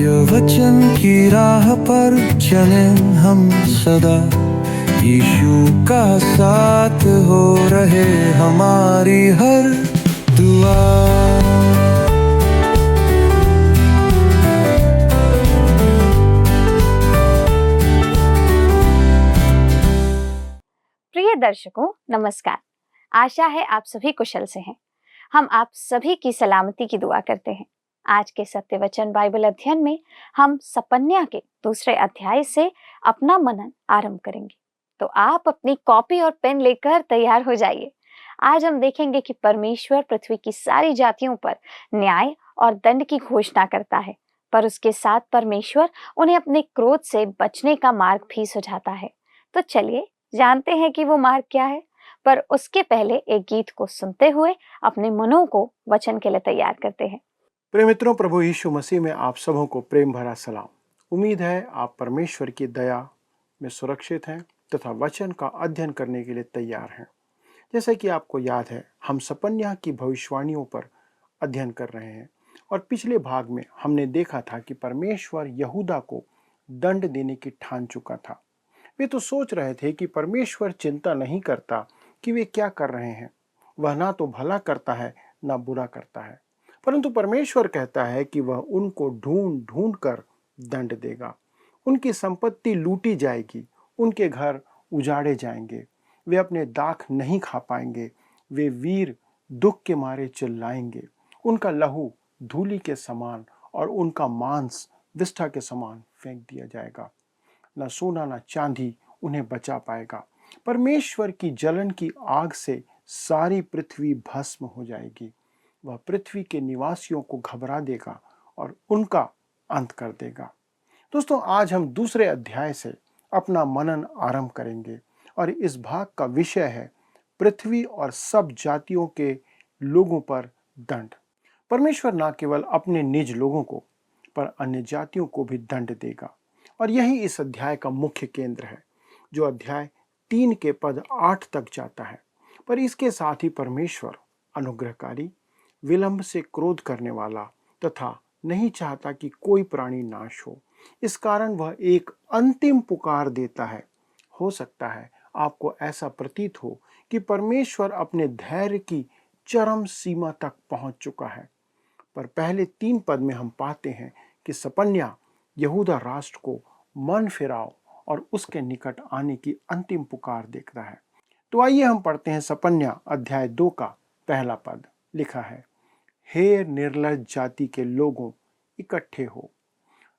सत्य वचन की राह पर चलें हम सदा। यीशु का साथ हो रहे हमारी हर दुआ। प्रिय दर्शकों, नमस्कार। आशा है आप सभी कुशल से हैं। हम आप सभी की सलामती की दुआ करते हैं। आज के सत्य वचन बाइबल अध्ययन में हम सपन्या के दूसरे अध्याय से अपना मनन आरंभ करेंगे। तो आप अपनी कॉपी और पेन लेकर तैयार हो जाइए। आज हम देखेंगे कि परमेश्वर पृथ्वी की सारी जातियों पर न्याय और दंड की घोषणा करता है, पर उसके साथ परमेश्वर उन्हें अपने क्रोध से बचने का मार्ग भी सुझाता है। तो चलिए जानते हैं कि वो मार्ग क्या है। पर उसके पहले एक गीत को सुनते हुए अपने मनों को वचन के लिए तैयार करते हैं। प्रिय मित्रों, प्रभु यीशु मसीह में आप सबों को प्रेम भरा सलाम। उम्मीद है आप परमेश्वर की दया में सुरक्षित हैं तथा वचन का अध्ययन करने के लिए तैयार हैं। जैसे कि आपको याद है, हम सपन्या की भविष्यवाणियों पर अध्ययन कर रहे हैं और पिछले भाग में हमने देखा था कि परमेश्वर यहूदा को दंड देने की ठान चुका था। वे तो सोच रहे थे कि परमेश्वर चिंता नहीं करता कि वे क्या कर रहे हैं, वह ना तो भला करता है ना बुरा करता है, परंतु परमेश्वर कहता है कि वह उनको ढूंढ ढूंढ कर दंड देगा। उनकी संपत्ति लूटी जाएगी, उनके घर उजाड़े जाएंगे, वे अपने दाख नहीं खा पाएंगे, वे वीर दुख के मारे चिल्लाएंगे, उनका लहू धूलि के समान और उनका मांस विष्ठा के समान फेंक दिया जाएगा। न सोना न चांदी उन्हें बचा पाएगा। परमेश्वर की जलन की आग से सारी पृथ्वी भस्म हो जाएगी। वह पृथ्वी के निवासियों को घबरा देगा और उनका अंत कर देगा। दोस्तों, आज हम दूसरे अध्याय से अपना मनन आरंभ करेंगे और इस भाग का विषय है पृथ्वी और सब जातियों के लोगों पर दंड। परमेश्वर न केवल अपने निज लोगों को पर अन्य जातियों को भी दंड देगा और यही इस अध्याय का मुख्य केंद्र है, जो अध्याय 3 के पद 8 तक जाता है। पर इसके साथ ही परमेश्वर अनुग्रहकारी, विलंब से क्रोध करने वाला तथा नहीं चाहता कि कोई प्राणी नाश हो। इस कारण वह एक अंतिम पुकार देता है। हो सकता है आपको ऐसा प्रतीत हो कि परमेश्वर अपने धैर्य की चरम सीमा तक पहुंच चुका है। पर पहले 3 पद में हम पाते हैं कि सपन्या यहूदा राष्ट्र को मन फिराओ और उसके निकट आने की अंतिम पुकार देखता है। तो आइए हम पढ़ते हैं सपन्या अध्याय 2 का पहला पद। लिखा है, हे निर्लज्ज जाति के लोगों, इकट्ठे हो।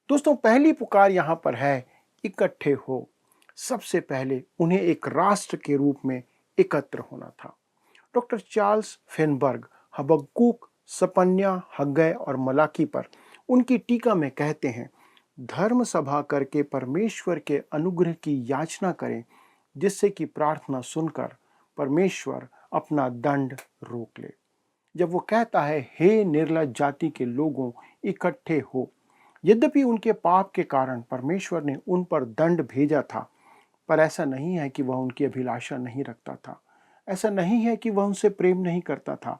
दोस्तों, पहली पुकार यहाँ पर है इकट्ठे हो। सबसे पहले उन्हें एक राष्ट्र के रूप में एकत्र होना था। डॉक्टर चार्ल्स फेनबर्ग हबक्कूक, सपन्या, हग्गै और मलाकी पर उनकी टीका में कहते हैं, धर्म सभा करके परमेश्वर के अनुग्रह की याचना करें, जिससे कि प्रार्थना सुनकर परमेश्वर अपना दंड रोक ले। जब वो कहता है, हे निर्लज्ज जाति के लोगों, इकट्ठे हो, यद्यपि उनके पाप के कारण परमेश्वर ने उन पर दंड भेजा था, पर ऐसा नहीं है कि वह उनकी अभिलाषा नहीं रखता था। ऐसा नहीं है कि वह उनसे प्रेम नहीं करता था।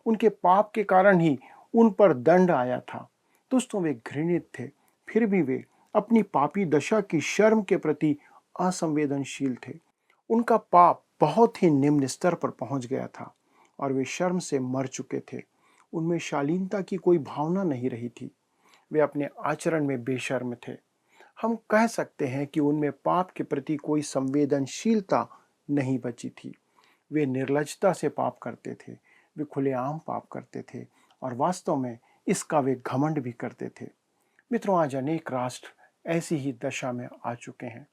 उनके पाप के कारण ही उन पर दंड आया था। दोस्तों, वे घृणित थे, फिर भी वे अपनी पापी दशा की शर्म के प्रति असंवेदनशील थे। उनका पाप बहुत ही निम्न स्तर पर पहुंच गया था और वे शर्म से मर चुके थे। उनमें शालीनता की कोई भावना नहीं रही थी। वे अपने आचरण में बेशर्म थे। हम कह सकते हैं कि उनमें पाप के प्रति कोई संवेदनशीलता नहीं बची थी। वे निर्लज्जता से पाप करते थे, वे खुलेआम पाप करते थे और वास्तव में इसका वे घमंड भी करते थे। मित्रों, आज अनेक राष्ट्र ऐसी ही दशा में आ चुके हैं।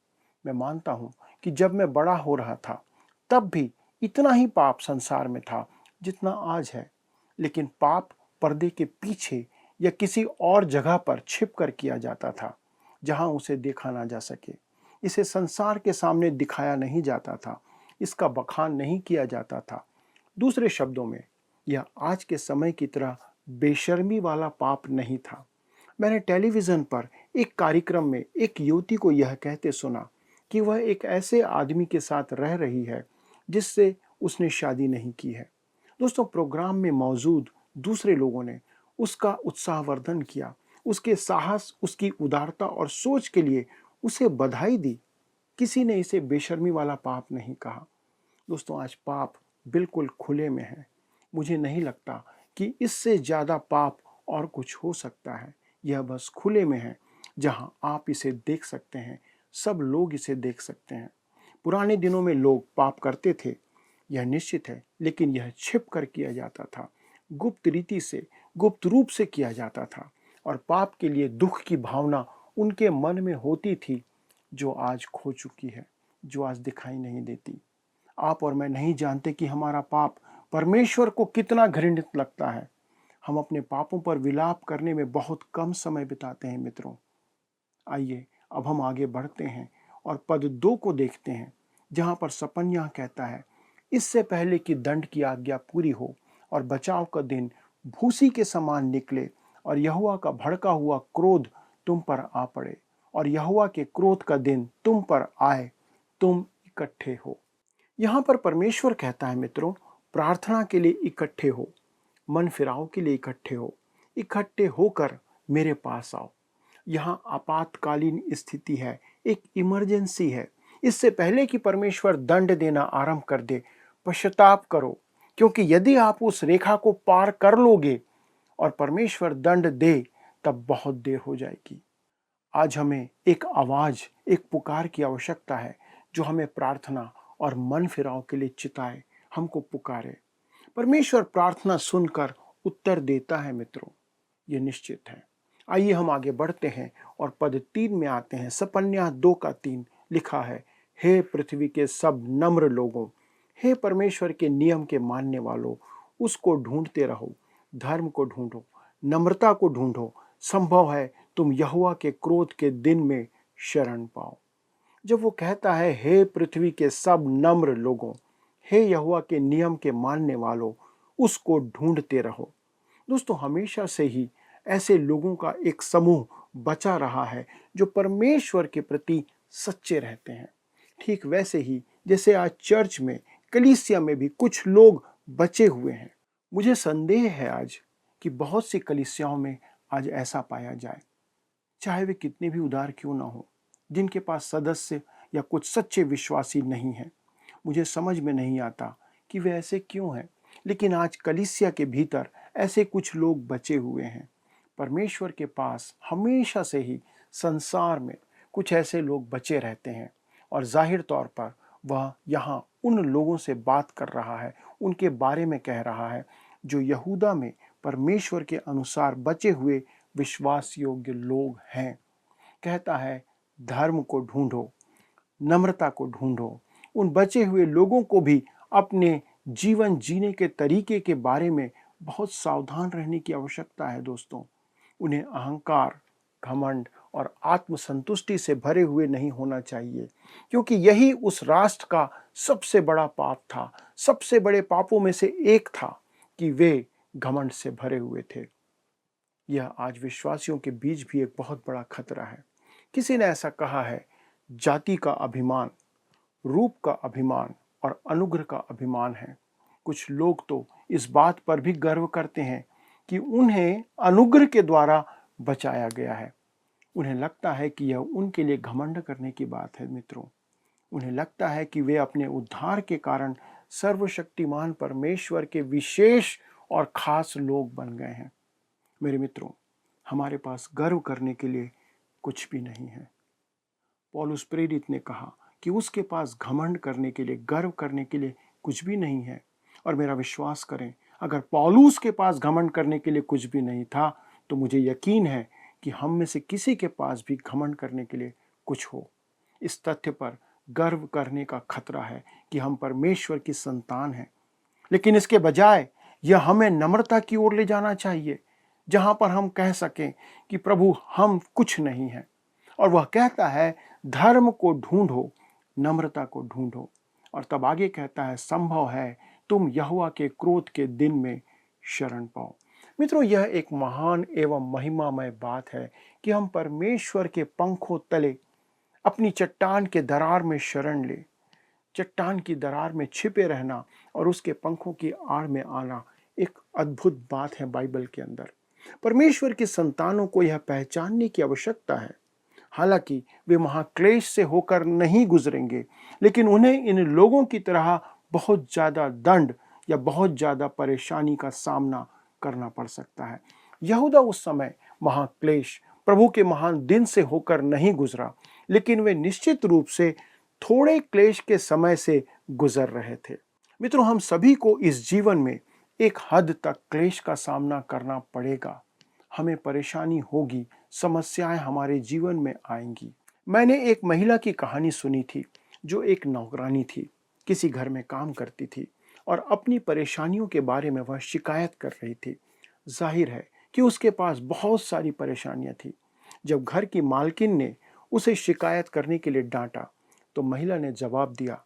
मैं मानता हूं कि जब मैं बड़ा हो रहा था तब भी इतना ही पाप संसार में था जितना आज है, लेकिन पाप पर्दे के पीछे या किसी और जगह पर छिप कर किया जाता था, जहां उसे देखा ना जा सके। इसे संसार के सामने दिखाया नहीं जाता था, इसका बखान नहीं किया जाता था। दूसरे शब्दों में, यह आज के समय की तरह बेशर्मी वाला पाप नहीं था। मैंने टेलीविज़न पर एक कार्यक्रम में एक युवती को यह कहते सुना कि वह एक ऐसे आदमी के साथ रह रही है जिससे उसने शादी नहीं की है। दोस्तों, प्रोग्राम में मौजूद दूसरे लोगों ने उसका उत्साहवर्धन किया, उसके साहस, उसकी उदारता और सोच के लिए उसे बधाई दी। किसी ने इसे बेशर्मी वाला पाप नहीं कहा। दोस्तों, आज पाप बिल्कुल खुले में है। मुझे नहीं लगता कि इससे ज़्यादा पाप और कुछ हो सकता है। यह बस खुले में है, जहां आप इसे देख सकते हैं, सब लोग इसे देख सकते हैं। पुराने दिनों में लोग पाप करते थे, यह निश्चित है, लेकिन यह छिप कर किया जाता था, गुप्त रीति से, गुप्त रूप से किया जाता था, और पाप के लिए दुख की भावना उनके मन में होती थी, जो आज खो चुकी है, जो आज दिखाई नहीं देती। आप और मैं नहीं जानते कि हमारा पाप परमेश्वर को कितना घृणित लगता है। हम अपने पापों पर विलाप करने में बहुत कम समय बिताते हैं मित्रों। आइए अब हम आगे बढ़ते हैं और पद 2 को देखते हैं, जहां पर सपन्याह कहता है, इससे पहले कि दंड की आज्ञा पूरी हो और बचाव का दिन भूसी के समान निकले और यहोवा का भड़का हुआ क्रोध तुम पर आ पड़े, और यहोवा के क्रोध का दिन तुम पर आए, तुम इकट्ठे हो। यहाँ पर परमेश्वर कहता है मित्रों, प्रार्थना के लिए इकट्ठे हो, मन फिराव के लिए इकट्ठे हो, इकट्ठे होकर मेरे पास आओ। यहाँ आपातकालीन स्थिति है, एक इमरजेंसी है। इससे पहले कि परमेश्वर दंड देना आरंभ कर दे, पश्चाताप करो, क्योंकि यदि आप उस रेखा को पार कर लोगे और परमेश्वर दंड दे, तब बहुत देर हो जाएगी। आज हमें एक आवाज, एक पुकार की आवश्यकता है, जो हमें प्रार्थना और मन फिराव के लिए चिताए, हमको पुकारे। परमेश्वर प्रार्थना सुनकर उत्तर देता है मित्रों, ये निश्चित है। आइए हम आगे बढ़ते हैं और पद 3 में आते हैं। सपन्याह 2:3 लिखा है, हे पृथ्वी के सब नम्र लोगों, हे परमेश्वर के नियम के मानने वालों, उसको ढूंढते रहो, धर्म को ढूंढो, नम्रता को ढूंढो, संभव है तुम यहोवा के क्रोध के दिन में शरण पाओ। जब वो कहता है, हे पृथ्वी के सब नम्र लोगों, हे यहोवा के नियम के मानने वालों, उसको ढूंढते रहो। दोस्तों, हमेशा से ही ऐसे लोगों का एक समूह बचा रहा है, जो परमेश्वर के प्रति सच्चे रहते हैं। ठीक वैसे ही जैसे आज चर्च में, कलीसिया में भी कुछ लोग बचे हुए हैं। मुझे संदेह है आज कि बहुत सी कलीसियाओं में आज ऐसा पाया जाए, चाहे वे कितने भी उदार क्यों ना हो, जिनके पास सदस्य या कुछ सच्चे विश्वासी नहीं हैं। मुझे समझ में नहीं आता कि वे ऐसे क्यों हैं, लेकिन आज कलीसिया के भीतर ऐसे कुछ लोग बचे हुए हैं। परमेश्वर के पास हमेशा से ही संसार में कुछ ऐसे लोग बचे रहते हैं, और जाहिर तौर पर वह यहाँ उन लोगों से बात कर रहा है, उनके बारे में कह रहा है, जो यहूदा में परमेश्वर के अनुसार बचे हुए विश्वास योग्य लोग हैं। कहता है, धर्म को ढूंढो, नम्रता को ढूंढो। उन बचे हुए लोगों को भी अपने जीवन जीने के तरीके के बारे में बहुत सावधान रहने की आवश्यकता है दोस्तों। उन्हें अहंकार, घमंड और आत्मसंतुष्टि से भरे हुए नहीं होना चाहिए, क्योंकि यही उस राष्ट्र का सबसे बड़ा पाप था। सबसे बड़े पापों में से एक था कि वे घमंड से भरे हुए थे। यह आज विश्वासियों के बीच भी एक बहुत बड़ा खतरा है। किसी ने ऐसा कहा है, जाति का अभिमान, रूप का अभिमान और अनुग्रह का अभिमान है। कुछ लोग तो इस बात पर भी गर्व करते हैं कि उन्हें अनुग्रह के द्वारा बचाया गया है। उन्हें लगता है कि यह उनके लिए घमंड करने की बात है मित्रों। उन्हें लगता है कि वे अपने उद्धार के कारण सर्वशक्तिमान परमेश्वर के विशेष और खास लोग बन गए हैं। मेरे मित्रों, हमारे पास गर्व करने के लिए कुछ भी नहीं है। पौलुस प्रेरित ने कहा कि उसके पास घमंड करने के लिए, गर्व करने के लिए कुछ भी नहीं है। और मेरा विश्वास करें, अगर पौलुस के पास घमंड करने के लिए कुछ भी नहीं था, तो मुझे यकीन है कि हम में से किसी के पास भी घमंड करने के लिए कुछ हो। इस तथ्य पर गर्व करने का खतरा है कि हम परमेश्वर की संतान हैं। लेकिन इसके बजाय यह हमें नम्रता की ओर ले जाना चाहिए, जहां पर हम कह सकें कि प्रभु, हम कुछ नहीं हैं। और वह कहता है, धर्म को ढूंढो, नम्रता को ढूंढो। और तब आगे कहता है, संभव है तुम यहोवा के क्रोध के दिन में शरण पाओ। मित्रों, यह एक महान एवं महिमामय बात है कि हम परमेश्वर के पंखों तले अपनी चट्टान के दरार में शरण ले। चट्टान की दरार में छिपे रहना और उसके पंखों की आड़ में आना एक अद्भुत बात है बाइबल के अंदर। परमेश्वर की संतानों को यह पहचानने की आवश्यकता है, हालांकि वे महाक्लेश से होकर नहीं गुजरेंगे, लेकिन उन्हें इन लोगों की तरह बहुत ज्यादा दंड या बहुत ज्यादा परेशानी का सामना करना पड़ सकता है। यहूदा उस समय महाक्लेश, प्रभु के महान दिन से होकर नहीं गुजरा, लेकिन वे निश्चित रूप से थोड़े क्लेश के समय से गुजर रहे थे। मित्रों, हम सभी को इस जीवन में एक हद तक क्लेश का सामना करना पड़ेगा। हमें परेशानी होगी, समस्याएं हमारे जीवन में आएंगी। मैंने एक महिला की कहानी सुनी थी जो एक नौकरानी थी, किसी घर में काम करती थी और अपनी परेशानियों के बारे में वह शिकायत कर रही थी। जाहिर है कि उसके पास बहुत सारी परेशानियां थी। जब घर की मालकिन ने उसे शिकायत करने के लिए डांटा तो महिला ने जवाब दिया,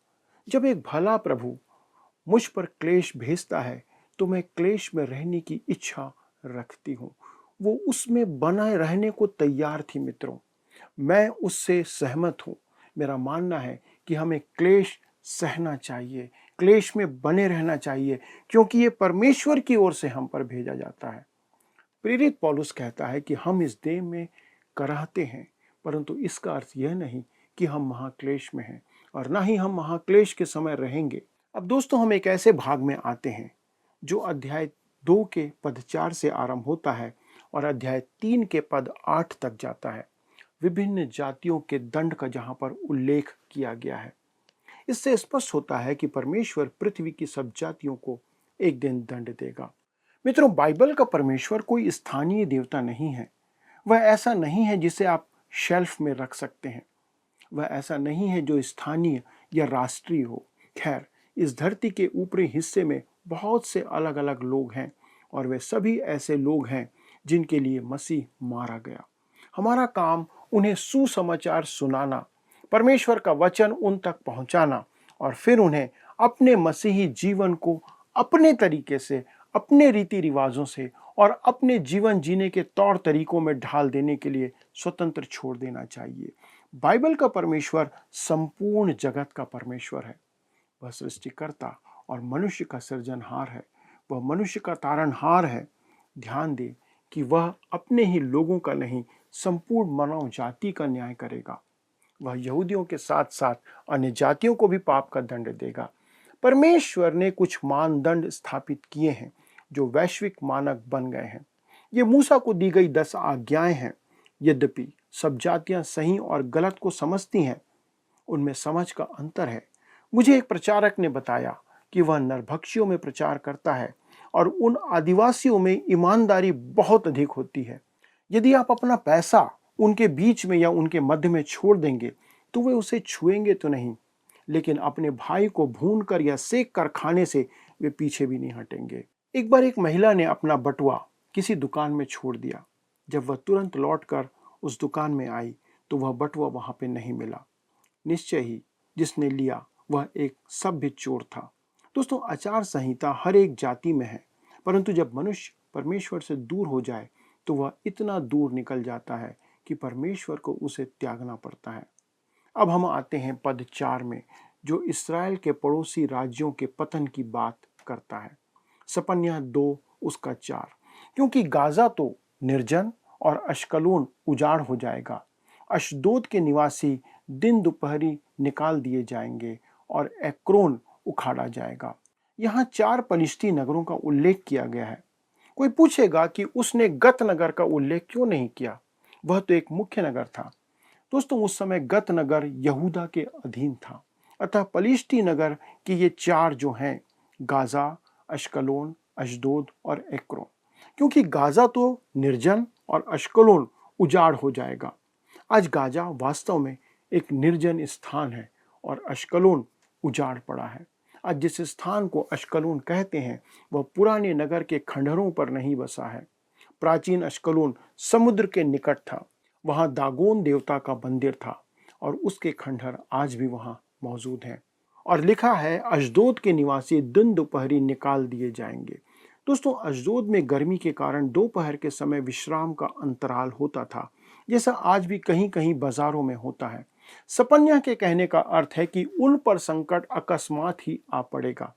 जब एक भला प्रभु मुझ पर क्लेश भेजता है तो मैं क्लेश में रहने की इच्छा रखती हूँ। वो उसमें बने रहने को तैयार थी। मित्रों, मैं उससे सहमत हूँ। मेरा मानना है कि हमें क्लेश सहना चाहिए, क्लेश में बने रहना चाहिए, क्योंकि ये परमेश्वर की ओर से हम पर भेजा जाता है। प्रेरित पौलुस कहता है कि हम इस देह में कराहते हैं, परंतु इसका अर्थ यह नहीं कि हम महाक्लेश में हैं और ना ही हम महाक्लेश के समय रहेंगे। अब दोस्तों, हम एक ऐसे भाग में आते हैं जो अध्याय 2 के पद 4 से आरंभ होता है और अध्याय 3 के पद 8 तक जाता है। विभिन्न जातियों के दंड का जहां पर उल्लेख किया गया है। इससे स्पष्ट होता है कि परमेश्वर पृथ्वी की सब जातियों को एक दिन दंड देगा। मित्रों, बाइबल का परमेश्वर कोई स्थानीय देवता नहीं है। वह ऐसा नहीं है जिसे आप शेल्फ में रख सकते हैं। वह ऐसा नहीं है जो स्थानीय या राष्ट्रीय हो। खैर, इस धरती के ऊपरी हिस्से में बहुत से अलग अलग लोग हैं और वे सभी ऐसे लोग हैं जिनके लिए मसीह मारा गया। हमारा काम उन्हें सुसमाचार सुनाना, परमेश्वर का वचन उन तक पहुंचाना और फिर उन्हें अपने मसीही जीवन को अपने तरीके से, अपने रीति रिवाजों से और अपने जीवन जीने के तौर तरीकों में ढाल देने के लिए स्वतंत्र छोड़ देना चाहिए। बाइबल का परमेश्वर संपूर्ण जगत का परमेश्वर है। वह सृष्टिकर्ता और मनुष्य का सृजनहार है। वह मनुष्य का तारणहार है। ध्यान दें कि वह अपने ही लोगों का नहीं, संपूर्ण मानव जाति का न्याय करेगा। वह यहूदियों के साथ साथ अन्य जातियों को भी पाप का दंड देगा। परमेश्वर ने कुछ मानदंड स्थापित किए हैं जो वैश्विक मानक बन गए हैं। ये मूसा को दी गई 10 आज्ञाएं हैं। यद्यपि सब जातियां सही और गलत को समझती हैं, उनमें समझ का अंतर है। मुझे एक प्रचारक ने बताया कि वह नरभक्षियों में प्रचार करता है और उन आदिवासियों में ईमानदारी बहुत अधिक होती है। यदि आप अपना पैसा उनके बीच में या उनके मध्य में छोड़ देंगे तो वे उसे छुएंगे तो नहीं, लेकिन अपने भाई को भून कर या सेक कर खाने से वे पीछे भी नहीं हटेंगे। एक बार एक महिला ने अपना बटुआ किसी दुकान में छोड़ दिया। जब वह तुरंत लौटकर उस दुकान में आई तो वह बटुआ वहां पे नहीं मिला। निश्चय ही जिसने लिया वह एक सभ्य चोर था। दोस्तों, आचार संहिता हर एक जाति में है, परंतु जब मनुष्य परमेश्वर से दूर हो जाए तो वह इतना दूर निकल जाता है कि परमेश्वर को उसे त्यागना पड़ता है। अब हम आते हैं पद 4 में, जो इस्राएल के पड़ोसी राज्यों के पतन की बात करता है। सपन्याह 2 उसका 4। क्योंकि गाजा तो निर्जन और अश्कलोन उजाड़ हो जाएगा। अशदोद के निवासी दिन दोपहरी निकाल दिए जाएंगे और एक्रोन उखाड़ा जाएगा। यहाँ 4 पलिश्ती नगरों का उल्लेख किया गया है। कोई पूछेगा कि उसने गत नगर का उल्लेख क्यों नहीं किया? वह तो एक मुख्य नगर था। दोस्तों, उस समय गत नगर यहूदा के अधीन था। अतः पलिश्ती नगर के ये 4 जो हैं, गाजा, अश्कलोन, अशदोद और एक्रोन। क्योंकि गाजा तो निर्जन और अश्कलोन उजाड़ हो जाएगा। आज गाजा वास्तव में एक निर्जन स्थान है और अश्कलोन उजाड़ पड़ा है। आज जिस स्थान को अश्कलोन कहते हैं वह पुराने नगर के खंडहरों पर नहीं बसा है। प्राचीन अश्कलोन समुद्र के निकट था। वहां दागोन देवता का मंदिर था और उसके खंडहर आज भी वहां मौजूद हैं। और लिखा है अशदोद के निवासी दिन दोपहरी निकाल दिए जाएंगे। दोस्तों, अशदोद में गर्मी के कारण दोपहर के समय विश्राम का अंतराल होता था, जैसा आज भी कहीं कहीं बाजारों में होता है। सपन्याह के कहने का अर्थ है कि उन पर संकट अकस्मात ही आ पड़ेगा।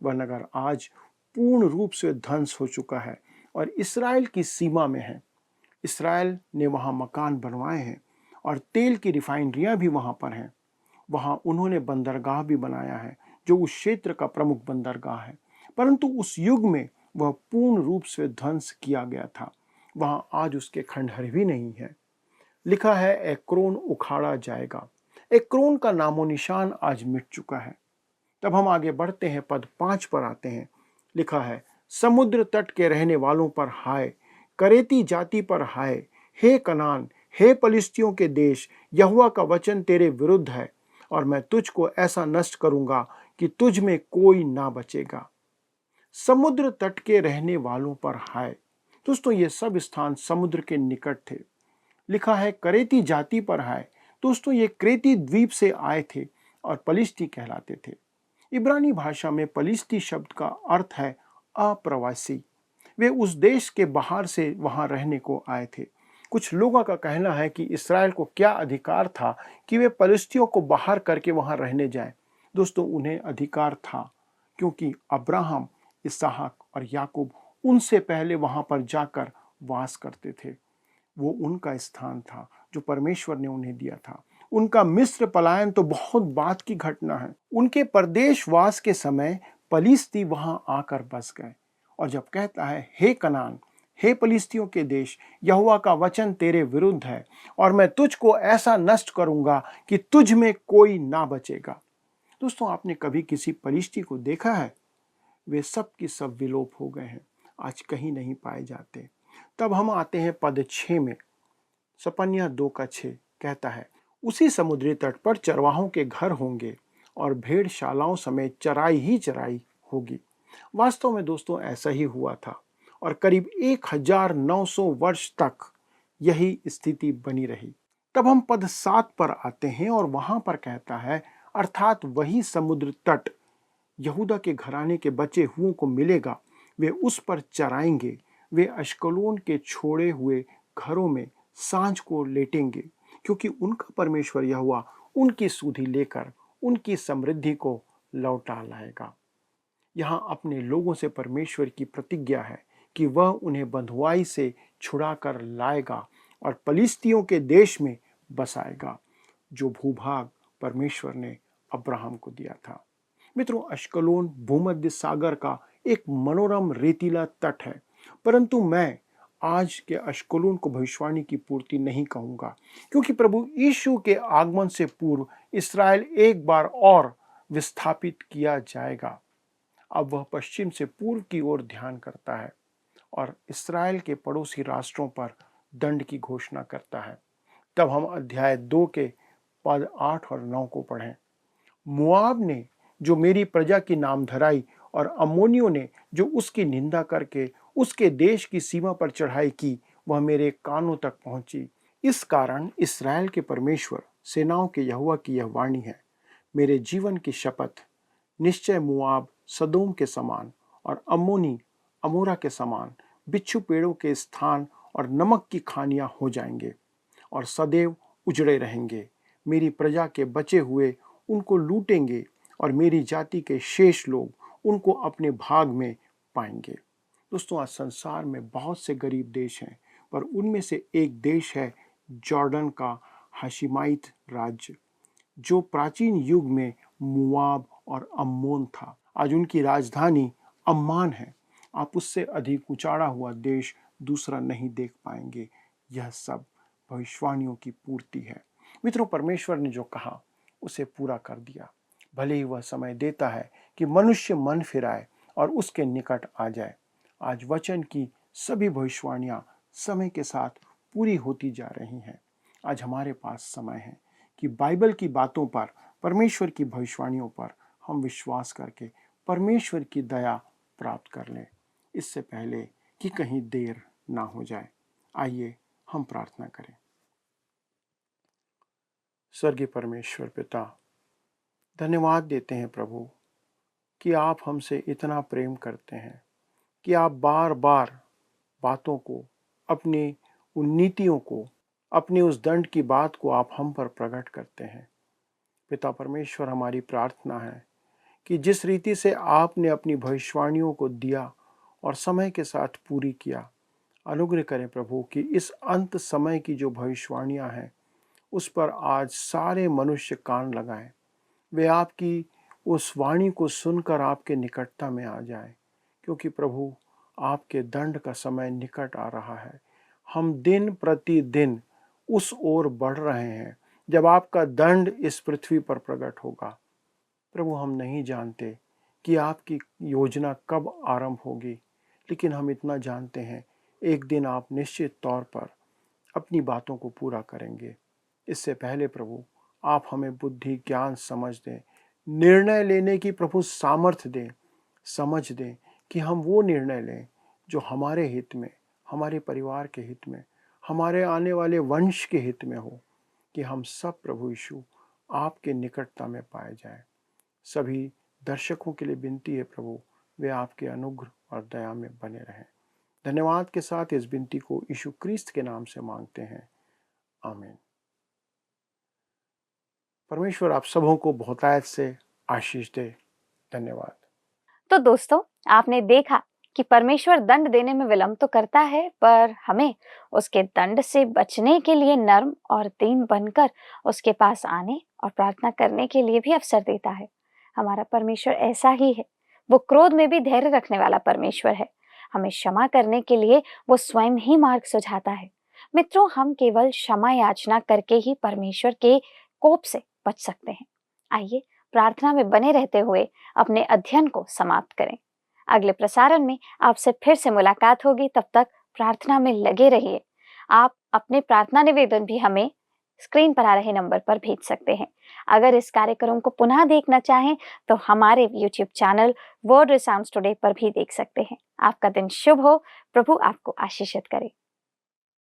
वह नगर आज पूर्ण रूप से ध्वंस हो चुका है और इसराइल की सीमा में है। इसराइल ने वहाँ मकान बनवाए हैं और तेल की रिफाइनरियाँ भी वहाँ पर हैं। वहाँ उन्होंने बंदरगाह भी बनाया है जो उस क्षेत्र का प्रमुख बंदरगाह है, परंतु उस युग में वह पूर्ण रूप से ध्वंस किया गया था। वहाँ आज उसके खंडहर भी नहीं है। लिखा है एक्रोन उखाड़ा जाएगा। एक्रोन का नामो निशान आज मिट चुका है। तब हम आगे बढ़ते हैं, पद 5 पर आते हैं। लिखा है समुद्र तट के रहने वालों पर हाय, करेती जाति पर हाय, हे कनान, हे पलिस्तियों के देश, यहोवा का वचन तेरे विरुद्ध है और मैं तुझको ऐसा नष्ट करूंगा कि तुझ में कोई ना बचेगा। समुद्र तट के रहने वालों पर हाय। दोस्तों, ये सब स्थान समुद्र के निकट थे। लिखा है करेती जाति पर हाय। दोस्तों, ये क्रेती द्वीप से आए थे और पलिश्ती कहलाते थे। इब्रानी भाषा में पलिश्ती शब्द का अर्थ है अप्रवासी। वे उस देश के बाहर से वहां रहने को आए थे। कुछ लोगों का कहना है कि इसराइल को क्या अधिकार था कि वे पलिश्तियों को बाहर करके वहां रहने जाएं। दोस्तों, उन्हें अधिकार था क्योंकि अब्राहम, इसहाक और याकूब उनसे पहले वहां पर जाकर वास करते थे। वो उनका स्थान था जो परमेश्वर ने उन्हें दिया था। उनका मिस्र पलायन तो बहुत बाद की घटना है। उनके परदेशवास के समय पलिश्ती वहां आकर बस गए। और जब कहता है हे कनान, हे पलिश्तियों के देश, यहोवा का वचन तेरे विरुद्ध है और मैं तुझको ऐसा नष्ट करूंगा कि तुझ में कोई ना बचेगा। दोस्तों, आपने कभी किसी पलिश्ती को देखा है? वे सब की सब विलोप हो गए हैं, आज कहीं नहीं पाए जाते। तब हम आते हैं पद 6 में। सपन्या 2:6 कहता है उसी समुद्री तट पर चरवाहों के घर होंगे और भेड़शालाओं समेत चराई ही चराई होगी। वास्तव में दोस्तों ऐसा ही हुआ था और करीब 1900 वर्ष तक यही स्थिति बनी रही। तब हम पद 7 पर आते हैं और वहां पर कहता है अर्थात वही समुद्र तट यहूदा के घराने के बचे हुओं को मिलेगा, वे उस पर चराएंगे। वे अश्कलोन के छोड़े हुए घरों में सांझ को लेटेंगे, क्योंकि उनका परमेश्वर यहोवा उनकी सुधि लेकर उनकी समृद्धि को लौटा लाएगा। यहाँ अपने लोगों से परमेश्वर की प्रतिज्ञा है कि वह उन्हें बंधुआई से छुड़ाकर लाएगा और पलिश्तियों के देश में बसाएगा, जो भूभाग परमेश्वर ने अब्राहम को दिया था। मित्रों, अश्कलोन भूमध्य सागर का एक मनोरम रेतीला तट है, परंतु मैं आज के अश्कलोन को भविष्यवाणी की पूर्ति नहीं कहूंगा, क्योंकि प्रभु यीशु के आगमन से पूर्व इसराइल एक बार और विस्थापित किया जाएगा। अब वह पश्चिम से पूर्व की ओर ध्यान करता है और इसराइल के पड़ोसी राष्ट्रों पर दंड की घोषणा करता है। तब हम अध्याय 2 के पद 8 और 9 को पढ़ें। मोआब ने जो मेरी प्रजा की नाम धराई और अम्मोनियों ने जो उसकी निंदा करके उसके देश की सीमा पर चढ़ाई की, वह मेरे कानों तक पहुंची। इस कारण इसराइल के परमेश्वर सेनाओं के यहोवा की यह वाणी है, मेरे जीवन की शपथ, निश्चय मोआब सदोम के समान और अम्मोनी अमोरा के समान बिच्छू पेड़ों के स्थान और नमक की खानियां हो जाएंगे और सदैव उजड़े रहेंगे। मेरी प्रजा के बचे हुए उनको लूटेंगे और मेरी जाति के शेष लोग उनको अपने भाग में पाएंगे। दोस्तों, आज संसार में बहुत से गरीब देश हैं, पर उनमें से एक देश है जॉर्डन का हाशिमाइत राज्य, जो प्राचीन युग में मोआब और अम्मोन था। आज उनकी राजधानी अम्मान है। आप उससे अधिक उचाड़ा हुआ देश दूसरा नहीं देख पाएंगे। यह सब भविष्यवाणियों की पूर्ति है। मित्रों, परमेश्वर ने जो कहा उसे पूरा कर दिया। भले ही वह समय देता है कि मनुष्य मन फिराए और उसके निकट आ जाए। आज वचन की सभी भविष्यवाणियां समय के साथ पूरी होती जा रही हैं। आज हमारे पास समय है कि बाइबल की बातों पर, परमेश्वर की भविष्यवाणियों पर हम विश्वास करके परमेश्वर की दया प्राप्त कर लें, इससे पहले कि कहीं देर ना हो जाए। आइए हम प्रार्थना करें। स्वर्गीय परमेश्वर पिता, धन्यवाद देते हैं प्रभु कि आप हमसे इतना प्रेम करते हैं कि आप बार बार बातों को, अपनी उन नीतियों को, अपनी उस दंड की बात को आप हम पर प्रकट करते हैं। पिता परमेश्वर, हमारी प्रार्थना है कि जिस रीति से आपने अपनी भविष्यवाणियों को दिया और समय के साथ पूरी किया। अनुग्रह करें प्रभु कि इस अंत समय की जो भविष्यवाणियां हैं उस पर आज सारे मनुष्य कान लगाएं। वे आपकी उस वाणी को सुनकर आपके निकटता में आ जाएं, क्योंकि प्रभु आपके दंड का समय निकट आ रहा है। हम दिन प्रतिदिन उस ओर बढ़ रहे हैं जब आपका दंड इस पृथ्वी पर प्रकट होगा। प्रभु, हम नहीं जानते कि आपकी योजना कब आरंभ होगी, लेकिन हम इतना जानते हैं एक दिन आप निश्चित तौर पर अपनी बातों को पूरा करेंगे। इससे पहले प्रभु आप हमें बुद्धि, ज्ञान, समझ दें, निर्णय लेने की प्रभु सामर्थ्य दें, समझ दें कि हम वो निर्णय लें जो हमारे हित में, हमारे परिवार के हित में, हमारे आने वाले वंश के हित में हो, कि हम सब प्रभु यीशु आपके निकटता में पाए जाएं। सभी दर्शकों के लिए विनती है प्रभु, वे आपके अनुग्रह और दया में बने रहें। धन्यवाद के साथ इस विनती को यीशु क्रिस्त के नाम से मांगते हैं, आमीन। परमेश्वर आप सबों को बहुतायत से आशीष दे। धन्यवाद। तो दोस्तों, आपने देखा कि परमेश्वर दंड देने में विलंब तो करता है, पर हमें उसके दंड से बचने के लिए नर्म और दीन बनकर उसके पास आने और प्रार्थना करने के लिए भी अवसर देता है। हमारा परमेश्वर ऐसा ही है। वो क्रोध में भी धैर्य रखने वाला परमेश्वर है। हमें क्षमा करने के लिए वो स्वयं ही मार्ग सुझाता है। मित्रों, हम केवल क्षमा याचना करके ही परमेश्वर के कोप से बच सकते हैं। आइए प्रार्थना में बने रहते हुए अपने अध्ययन को समाप्त करें। अगले प्रसारण में आपसे फिर से मुलाकात होगी। तब तक प्रार्थना में लगे रहिए। आप अपने प्रार्थना निवेदन भी हमें स्क्रीन पर आ रहे नंबर पर भेज सकते हैं। अगर इस कार्यक्रम को पुनः देखना चाहें तो हमारे YouTube चैनल वर्ड रिसाउंड्स टुडे पर भी देख सकते हैं। आपका दिन शुभ हो। प्रभु आपको आशीषित करे।